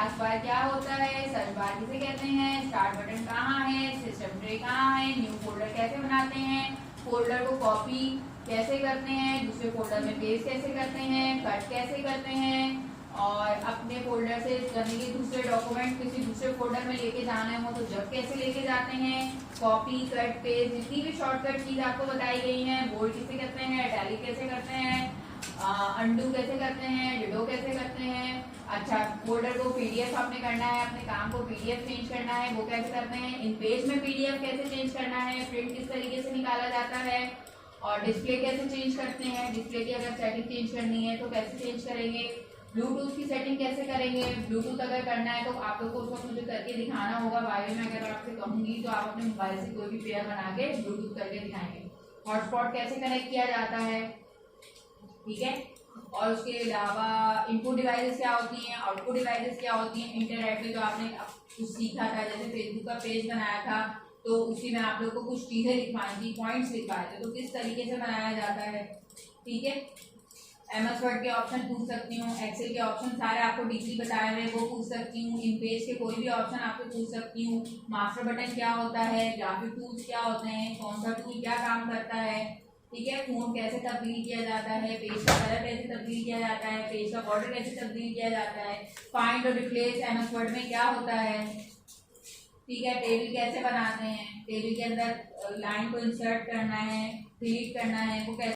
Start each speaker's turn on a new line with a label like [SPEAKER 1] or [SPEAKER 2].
[SPEAKER 1] Task bar क्या होता है, सर्च बार किसे कहते हैं, स्टार्ट बटन कहाँ है, सिस्टम ट्रे कहाँ है, न्यू फोल्डर कैसे बनाते हैं, फोल्डर को कॉपी कैसे करते हैं, दूसरे फोल्डर में पेस्ट कैसे करते हैं, कट कैसे करते हैं, और अपने फोल्डर से यानी कि दूसरे डॉक्यूमेंट किसी दूसरे फोल्डर में लेके जाना हो तो जब कैसे लेके जाते हैं, कॉपी कट पेस्ट जितनी भी शॉर्टकट चीज आपको बताई गई है, बोल्ड किसे करते हैं, इटैलिक कैसे करते हैं, अंडू कैसे करते हैं, डिडो कैसे करते हैं। अच्छा, फोल्डर को पीडीएफ आपने करना है, अपने काम को पीडीएफ चेंज करना है, वो कैसे करते हैं, इन पेज में पीडीएफ कैसे चेंज करना है, प्रिंट किस तरीके से निकाला जाता है, और डिस्प्ले कैसे चेंज करते हैं, डिस्प्ले की अगर सेटिंग चेंज करनी है तो कैसे चेंज करेंगे, ब्लूटूथ की सेटिंग कैसे करेंगे, ब्लूटूथ अगर करना है तो आप लोग को उस वक्त मुझे करके दिखाना होगा, वायु में अगर आपसे कहूंगी तो आप अपने मोबाइल से कोई भी पेयर बना के ब्लूटूथ करके दिखाएंगे, हॉटस्पॉट कैसे कनेक्ट किया जाता है, ठीक है। और उसके अलावा इनपुट डिवाइसेस क्या होती हैं, आउटपुट डिवाइसेस क्या होती हैं, इंटरनेट पे जो आपने कुछ सीखा था, जैसे फेसबुक का पेज बनाया था तो उसी में आप लोग को कुछ चीजें लिखवाई थी, पॉइंट्स लिखवाए थे, तो किस तरीके से बनाया जाता है, ठीक है। एमएस वर्ड के ऑप्शन पूछ सकती हूँ, एक्सेल के ऑप्शन सारे आपको डीपली बताए हुए वो पूछ सकती हूँ, इन पेज के कोई भी ऑप्शन आपको पूछ सकती हूँ, मास्टर बटन क्या होता है, ग्राफिक टूल्स क्या होते हैं, कौन सा टूल क्या काम करता है, ठीक है। फोन कैसे तब्दील किया जाता है, पेज का कलर कैसे तब्दील किया जाता है, पेज का बॉर्डर कैसे तब्दील किया जाता है, फाइंड और रिप्लेस एमएस वर्ड में क्या होता है, ठीक है। टेबल कैसे बनाते हैं, टेबल के अंदर लाइन को इंसर्ट करना है, डिलीट करना है, वो कैसे